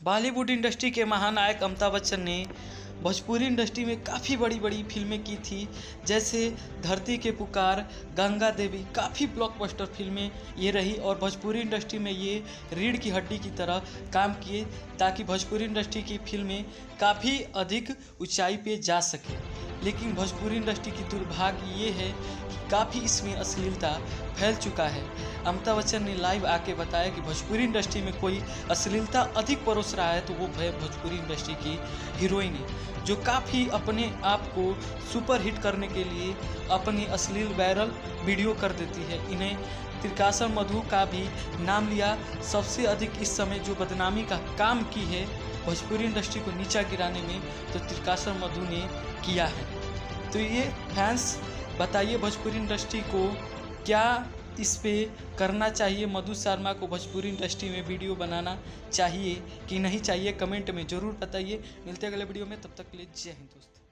Bollywood industry के महानायक अमिताभ बच्चन ने भोजपुरी इंडस्ट्री में काफ़ी बड़ी बड़ी फिल्में की थी, जैसे धरती के पुकार, गंगा देवी, काफ़ी ब्लॉकबस्टर फिल्में ये रही और भोजपुरी इंडस्ट्री में ये रीढ़ की हड्डी की तरह काम किए ताकि भोजपुरी इंडस्ट्री की फिल्में काफ़ी अधिक ऊंचाई पे जा सके। लेकिन भोजपुरी इंडस्ट्री की दुर्भाग्य ये है कि काफ़ी इसमें अश्लीलता फैल चुका है। अमिताभ बच्चन ने लाइव आके बताया कि भोजपुरी इंडस्ट्री में कोई अश्लीलता अधिक परोस रहा है तो वो है भोजपुरी इंडस्ट्री की हीरोइन है, जो काफ़ी अपने आप को सुपर हिट करने के लिए अपनी अश्लील वायरल वीडियो कर देती है। इन्हें त्रिकासन मधु का भी नाम लिया। सबसे अधिक इस समय जो बदनामी का काम की है भोजपुरी इंडस्ट्री को नीचा गिराने में, तो त्रिकासन मधु ने किया है। तो ये फैंस बताइए भोजपुरी इंडस्ट्री को क्या इस पे करना चाहिए, मधु शर्मा को भोजपुरी इंडस्ट्री में वीडियो बनाना चाहिए कि नहीं चाहिए, कमेंट में ज़रूर बताइए। मिलते हैं अगले वीडियो में, तब तक के लिए जय हिंद दोस्तों।